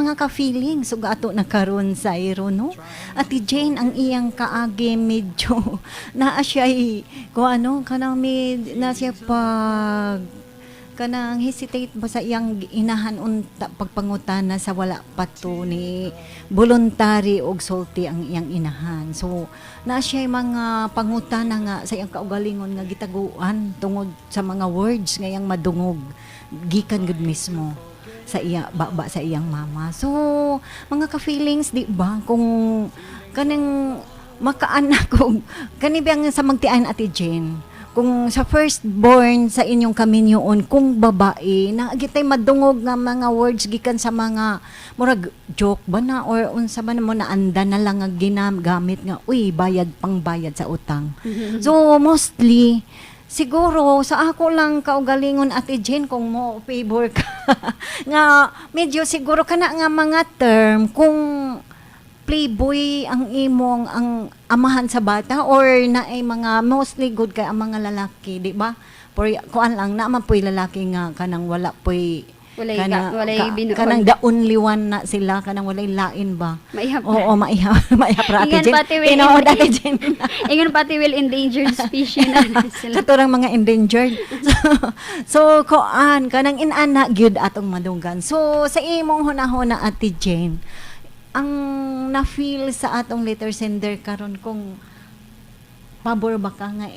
mga ka-feelings ug ato na karon sa iro no. Ati Jane ang iyang kaagi medyo naa siya kung ano kanang na siya pag kanang hesitate ba sa iyang inahan unta pagpangutana sa wala pato ni voluntary og sulti ang iyang inahan. So na siya mga pangutana nga sa iyang kaugalingon nga gitaguan tungod sa mga words nga iyang madungog gikan gud mismo sa iya baba sa iyang mama. So mga ka-feelings di ba kung kaning makaanak ko kani biyang sa magtian Ate Jane kung sa firstborn sa inyong kaminyoon kung babae na gitay madungog nga mga words gikan sa mga murag joke ba na or unsa ba na mo naanda na lang nga ginagamit nga uy bayad pang bayad sa utang. So mostly siguro sa ako lang kaugalingon Ate Jane kung mo favor ka nga medyo siguro kana nga mga term kung playboy ang imong ang amahan sa bata or na ay mga mostly good kay ang mga lalaki di ba por kuan lang na man poy lalaki nga kanang wala poy kanang the only one na sila kanang walay lain ba Maihap. oo maihap ra Ate Ingan Jane pati will tinuod Ate Jane ingon pati will endangered species na sila. katurang mga endangered so kuan kanang inana gyud atong madunggan so sa imong hunahuna Ate Jane ang na-feel sa atong letter sender karon kung pabor ba ka nga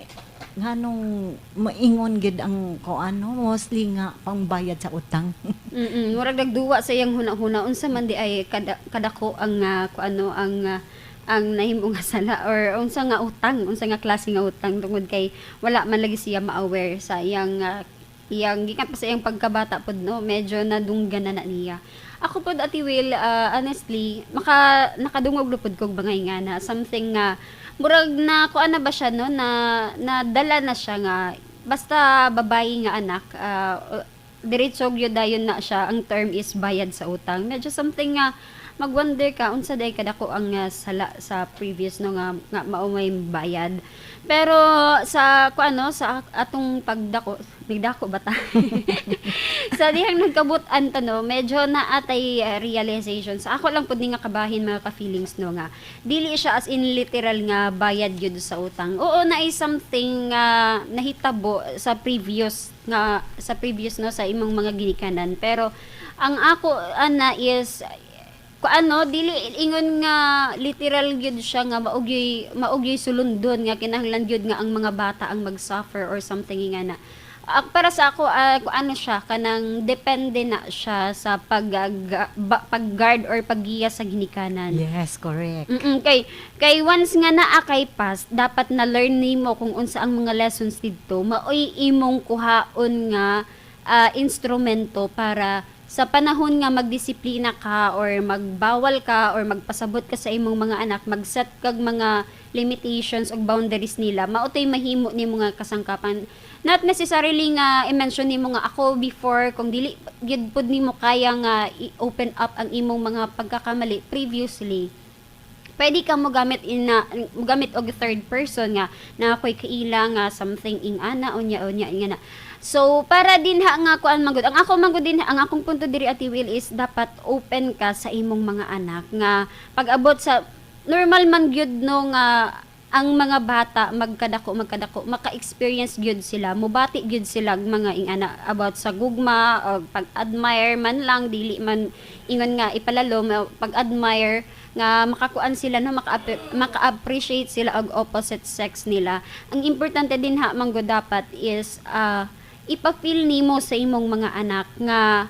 nganong maingon gid ang kuano mostly nga pangbayad sa utang. Murag nagduwa sa iyang huna-huna unsa man di ay kadako ang kuano ang nahimo nga sala or unsa nga utang, unsa nga klase nga utang tungod kay wala man lagi siya ma-aware sa iyang gikan pa sa iyang pagkabata pod no, medyo nadunggan na niya. Ako pod Ati Will, honestly, nakadungog lupod kog bangay nga na something nga murag na kuan na ba siya no na nadala na siya nga basta babae nga anak diretso gyud dayon na siya ang term is bayad sa utang. Medyo something nga magwonder ka unsa day kadako ang sala sa previous no nga mao may bayad. Pero sa kuano sa atong pagdako bata. Sa dihang nagkabutan to no, medyo naatay realization. Sa ako lang pud ni nga kabahin mga ka-feelings no nga. Dili siya as in literal nga bayad gyud sa utang. Oo na is something nahitabo sa previous no sa imong mga ginikanan. Pero ang ako ana is kuano dili ingon nga literal gyud siya nga maugyoy sulundon nga kinahanglan gyud nga ang mga bata ang mag-suffer or something nga na. Para sa ako kuano siya kanang depende na siya sa pag-guard or paggiya sa ginikanan. Yes, correct. Kay once nga naa kay past dapat na learn nimo kung unsa ang mga lessons didto maoy imong kuhaon nga instrumento para sa panahon nga magdisiplina ka or magbawal ka or magpasabot ka sa imong mga anak, mag-set kag mga limitations ug boundaries nila, mautoy mahimo nimo nga kasangkapan. Not necessarily nga i-mention nimo nga ako before kung dili gyud pud nimo kaya nga i-open up ang imong mga pagkakamali previously. Pwede ka mo gamit og third person nga na ako'y kaila nga something ing ana unya nga na. So para din nga kuan magud ang ako magud din ang akong punto diri Ati Will is dapat open ka sa imong mga anak nga pag-abot sa normal man gyud no nga ang mga bata magkadako maka-experience gyud sila mubati gyud sila mga ingana about sa gugma o pag-admire man lang dili man ingon nga ipalalo pag-admire nga makakuan sila no maka-appreciate sila og opposite sex nila. Ang importante din manggod dapat is ipa-feel nimo sa imong mga anak nga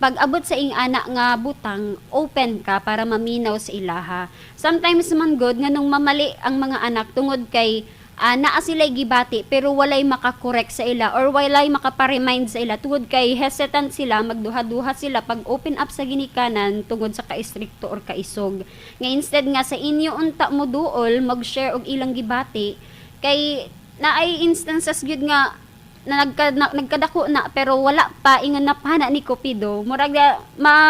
pag-abot sa ing anak nga butang, open ka para maminaw sa ilaha. Sometimes man good nga nung mamali ang mga anak tungod kay naa sila'y gibati pero walay makakorek sa ila or walay makapa-remind sa ila tungod kay hesitant sila, magduha-duha sila pag open up sa ginikanan tungod sa ka-istrikto or kaisog. Nga instead nga sa inyo unta mo duol mag-share og ilang gibati kay naay instances gyud nga na nagkadako na pero wala pa ingon na pana ni Cupido murag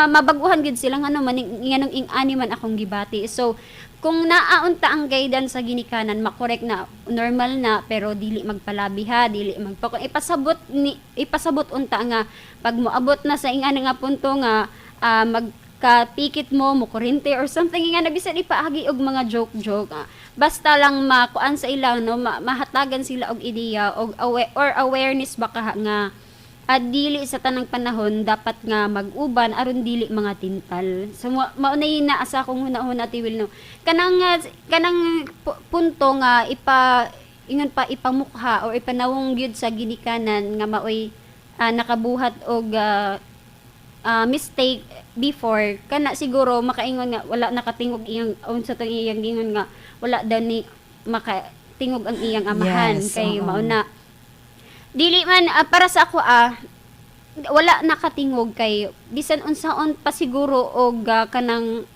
mabaguhan gid sila nga naman nganong ing-ani man akong gibati. So kung naaunta ang guidance sa ginikanan makorek na normal na pero dili magpalabi ha dili ipasabot unta nga pag moabot na sa ing-ani nga punto nga makapikit mo kurente or something nga nabisan ipaagi og mga joke-joke. Basta lang makuan sa ilang no mahatagan sila og ideya og awareness baka nga dili sa tanang panahon dapat nga mag-uban aron dili mga tintal. So maunay na asa kong hunahuna tiwil no. Kanang punto nga ingon pa ipamukha or ipanawong gyud sa ginikanan nga maoy nakabuhat og mistake before kana siguro makaingon nga wala nakatingog iyang unsa tong iyang gingon nga wala daw ni makatingog ang iyang amahan Yes, kay oo. mauna dili man para sa ako wala nakatingog kay bisan unsaon pa siguro og kanang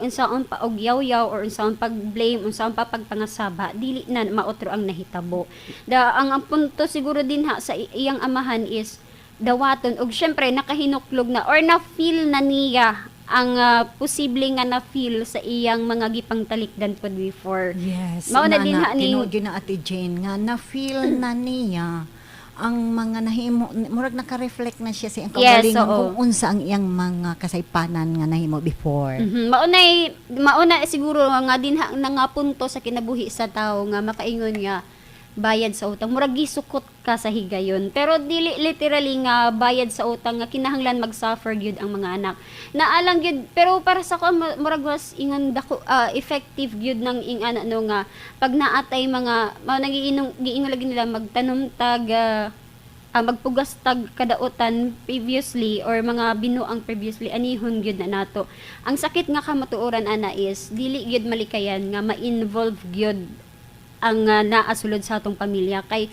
unsaon pa og yaw-yaw or unsaon pag-blame unsaon pa pagpangasaba dili na maotro ang nahitabo ang punto siguro din sa iyang amahan is dawaton og syempre nakahinuklog na or na feel na niya ang posible nga na feel sa iyang mga gipang talikdan pod before. Yes. Mao na din ha ni tinuod yun na Ate Jane nga na-feel na niya ang mga nahimo murag naka-reflect na siya sa iyang Yes, kaugalingon oo. kung unsa ang iyang mga kasaypanan nga nahimo before. Mauna siguro nga din na nga punto sa kinabuhi sa tao nga makaingon nga bayad sa utang murag gisukot ka sa higayon pero dili literally nga bayad sa utang nga kinahanglan mag-suffer gyud ang mga anak naalang gyud pero para sa ko murag was ingon dako effective gyud nang ing ana no nga pag naatay mga giingon lagi nila magtanom tag magpugas tag kadautan previously or mga binuang previously anihon gyud na nato ang sakit nga kamatuoran ana is dili gyud malikayan nga ma-involve gyud ang naasulod sa atong pamilya kay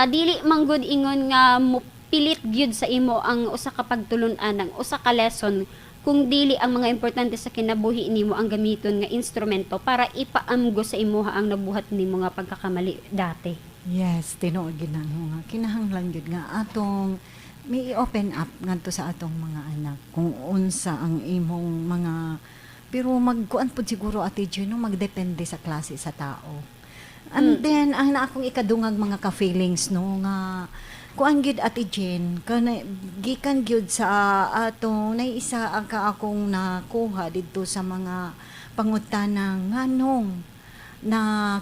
dili manggod ingon nga mo pilit gyud sa imo ang usa ka pagtulon-an ang usa ka lesson kung dili ang mga importante sa kinabuhi nimo ang gamiton nga instrumento para ipaamgo sa imuha ang nabuhat nimo nga pagkakamali dati. Yes, tinuod gyud na nga kinahanglan gyud nga atong may open up ngadto sa atong mga anak kung unsa ang imong mga pero magkuan pud siguro Ate Jane no magdepende sa klase sa tao. And then, ang na akong ikadungag mga ka-feelings, no, nga, kuan gyud Ate Jane, gikan gyud sa atong, naisa ang akong nakuha dito sa mga pangutanang nganong na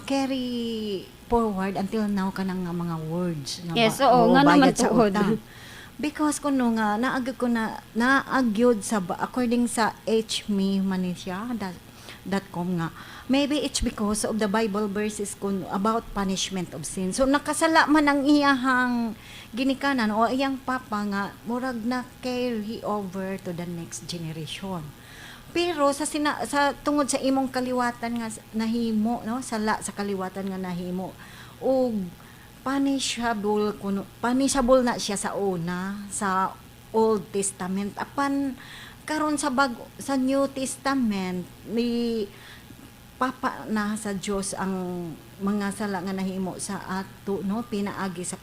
carry forward until now kanang nga mga words. Yes, oo, nga naman bayad sa tuod. utang. Because kuno nga, naagyod sa, according sa hme.com nga, maybe it's because of the Bible verses about punishment of sin. So nakasala man ang iyahang ginikanan o iyang papa nga murag na carry over to the next generation. Pero sa tungod sa imong kaliwatan nga nahimo no sa kaliwatan nga nahimo og punishable na siya sa una sa Old Testament apan karon sa New Testament ni papa na sa Dios ang mga sala nga nahimo sa ato no pinaagi sa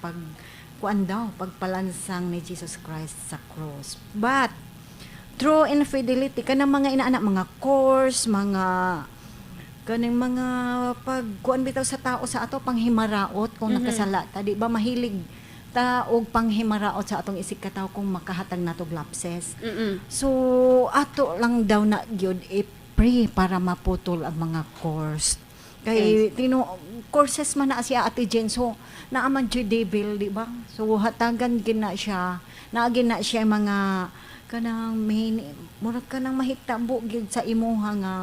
pagpalansang ni Jesus Christ sa cross. But through infidelity kanang mga inaanak mga course mga kaning mga pagkuan bitaw sa tao sa ato panghimaraot kung nakasala ta di ba mahilig ta og panghimaraot sa atong isig ka tawo kung makahatag natog lapses. So ato lang daw na gyud pray para maputol ang mga course. Kay courses man na siya Ate Jane. So naaman jud devil, di ba? So hatagan gina siya. Naagin na siya mga kanang murag kanang mahitabo gyud sa imuha nga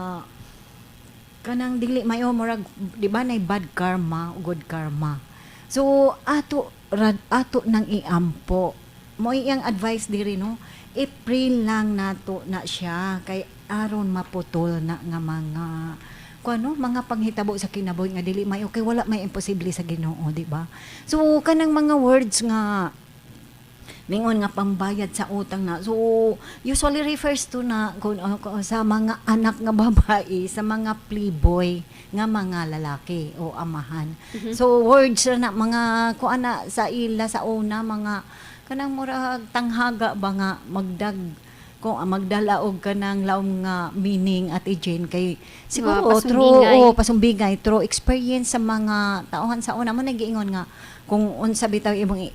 kanang dili mayo murag di ba nay bad karma, good karma. So ato nang iampo. Mo iyang advice diri no. I-pray lang nato na siya kay aron maputol na nga mga mga panghitabo sa kinabuhi nga dili may okay wala may imposible sa Ginoo di ba so kanang mga words nga mingon nga pambayad sa utang na so usually refers to na sa mga anak nga babae sa mga playboy nga mga lalaki o amahan so words na mga kuana sa ila sa una mga kanang murag tanghaga ba nga magdag kung magdala og kanang laom nga meaning Ate Jane kay siguro pasumbingay. pasumbingay through experience sa mga tauhan sa una mo nagiingon nga kung unsa bitaw imong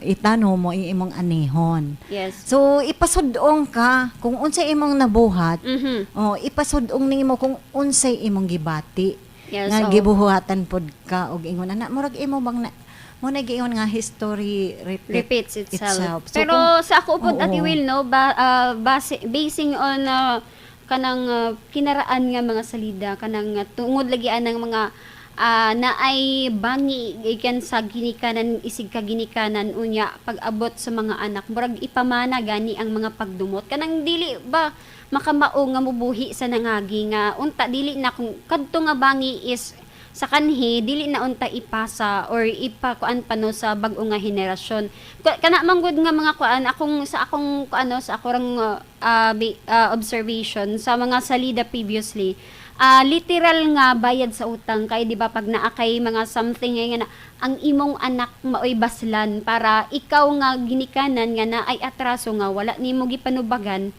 itano mo imong anehon. Yes. So ipasudong ka kung unsay imong nabuhat. Mhm. Ipasudong nimo kung unsay imong gibati. Yes. Nga oo. gibuhatan pod ka og ingon ana murag imo bang mo nagiingon nga history Repeats itself. So, Pero sa ako po, oo. Ate Will, no, basing on kanang kinaraan nga mga salida, kanang tungod lagian ng mga na ay bangi ikan sa ginikanan isig ka ginikanan unya pag-abot sa mga anak murag ipamana gani ang mga pagdumot kanang dili ba makamao nga mubuhi sa nangagi nga unta dili na kung kadto nga bangi is sa kanhi dili na unta ipasa or ipakuan pa no sa bag-o nga henerasyon kana manggod nga mga kuan sa akong observation sa mga salida previously literal nga bayad sa utang kay di ba pag naa kay mga something nga na ang imong anak maoy baslan para ikaw nga ginikanan nga na ay atraso nga wala nimo gipanubagan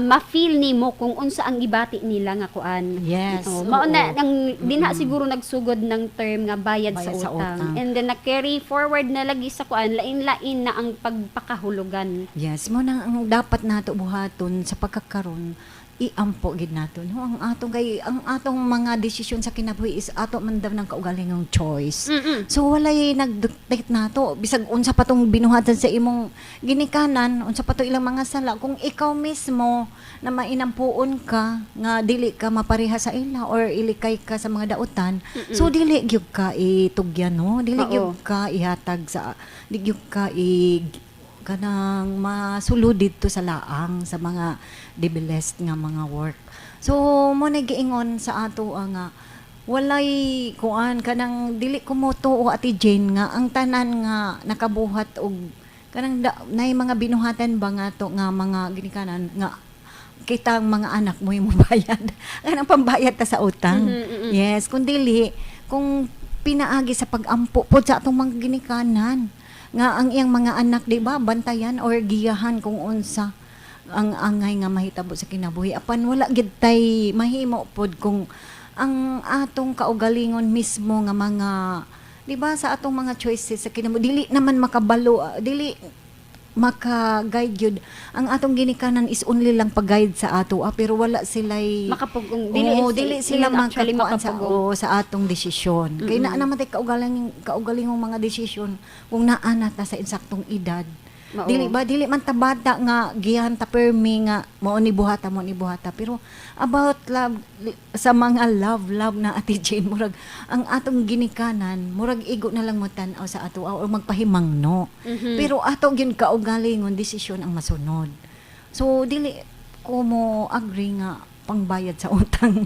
ma-feel nimo kung unsa ang gibati nila nga kuan. Yes. Mao na oo. nang dinha siguro nagsugod ng term nga bayad sa Bayad sa utang. utang. And then na-carry forward na lagi sa kuan lain-lain na ang pagpakahulugan. Yes, mo nang ang dapat nato buhaton sa pagkakaroon iampo gid nato no ang atong mga desisyon sa kinabuhi is ato man daw ng kaugalingong choice. Mm-mm. So walay nagdictate nato bisag unsa pa tong binuhatan sa imong ginikanan, unsa pa to ilang mga sala kung ikaw mismo na mainampuon ka nga dili ka mapareha sa ila or ilikay ka sa mga dautan. So dili gyud ka itugyan no, dili Oo. gyud ka ihatag sa dili gyud ka kanang masulod dito sa laang sa mga debilest nga mga work. So mo nagiingon sa ato nga walay kuan kanang dili ko mo tuo Ate Jane nga ang tanan nga nakabuhat og kanang nay mga binuhatan ba nga to nga mga ginikanan nga kita ang mga anak mo yung bayad. Kanang pambayad ta sa utang. Yes, kung dili kung pinaagi sa pag-ampo pod sa atong mga ginikanan nga ang iyang mga anak di ba bantayan or giyahan kung unsa ang angay nga mahitabo sa kinabuhi apan wala gid tay mahimo pod kung ang atong kaugalingon mismo nga mga di ba sa atong mga choices sa kinabuhi dili naman makabalo dili maka-guide yun. Ang atong ginikanan is only lang pag-guide sa ato pero wala sila'y Makapugong dili sila actually makakuan makapugong. sa atong desisyon. Kaya na naman tayo kaugalingong mga desisyon kung naana ta sa insaktong edad. Mao. Dili man ta bata nga gihan ta permi nga mo ni buhata pero about love sa mga love na Ate Jane murag ang atong ginikanan murag igo na lang mo tan-aw sa ato or magpahimang no. Pero ato gyud kaugalingon desisyon ang masunod. So dili ko mo agree nga pangbayad sa utang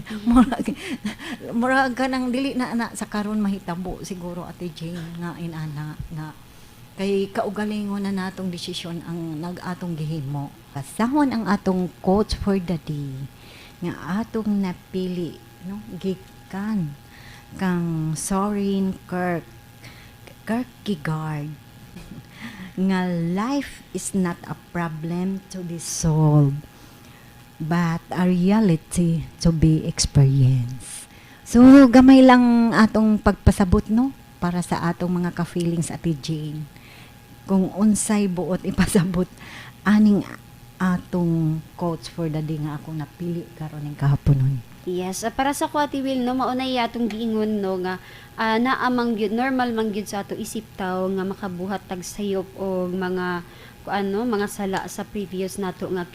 murag kanang dili na sa karon mahitabo siguro Ate Jane nga inana nga kay kaugalingon na natong desisyon ang nag-atong gihimo. Kasahon ang atong quotes for the day nga atong napili no gikan kang Soren Kierkegaard nga life is not a problem to be solved but a reality to be experienced. So gamay lang atong pagpasabot no para sa atong mga ka-feelings Ate Jane. Kung unsay buot ipasabot aning atong quotes for the day nga ako napili karon ning kahaponon. Yes, para sa Ate Will no maunay atong giingon no nga naamang gyud normal man gyud sa ato isip taw nga makabuhat tag sayop og mga mga sala sa previous nato nga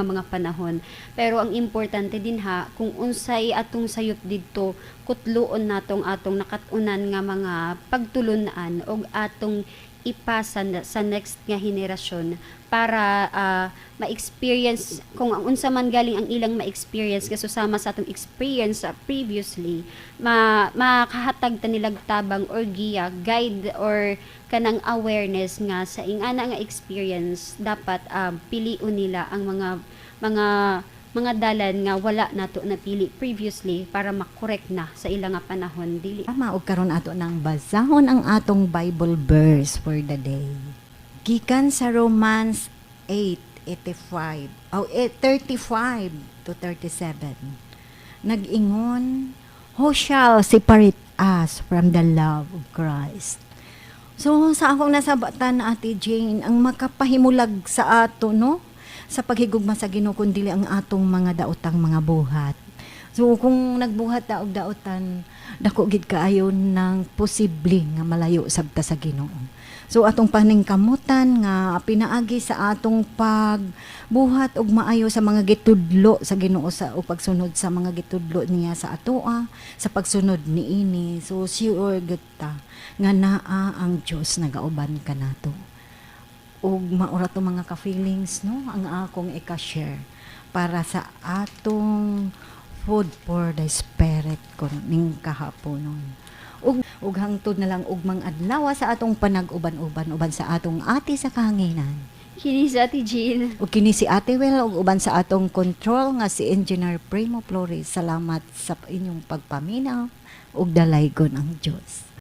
mga panahon. Pero ang importante din ha kung unsay atong sayop didto kutloon natong atong nakatunan nga mga pagtulunan og atong ipasa sa next nga henerasyon para ma-experience kung ang unsa man galing ang ilang ma-experience kasusama sa atong experience previously makahatag ta nilag tabang or guide or kanang awareness nga sa ingana nga experience dapat piliun nila ang mga dalan nga wala nato napili previously para makorek na sa ilang nga panahon dili. Tama og karon ato nang basahon ang atong Bible verse for the day. Gikan sa Romans 85, 35 to 37. Nag-ingon, who shall separate us from the love of Christ? So, sa akong nasabatan na Ate Jane, ang makapahimulag sa ato, no? Sa paghigugma sa Ginoo kundi ang atong mga daotang mga buhat. So, kung nagbuhat daog-daotan, dako gid kaayo ng posible nga malayo sabta sa Ginoo. So atong paningkamutan nga pinaagi sa atong pagbuhat og maayo sa mga gitudlo sa Ginoo sa o pagsunod sa mga gitudlo niya sa atoa, sa pagsunod niini. So sure gud ta nga naa ang Dios nagauban kanato. Og maura to mga ka-feelings no ang akong ika-share para sa atong food for the spirit kon ning kahaponon. Ug hangtod na lang ugmang adlaw sa atong panag-uban-uban uban sa atong ati sa kahanginan. Kini sa Ate Jean. Ug kini si Ate Wel ug uban sa atong control nga si Engineer Primo Flores. Salamat sa inyong pagpaminaw ug dalaygon ang Dios.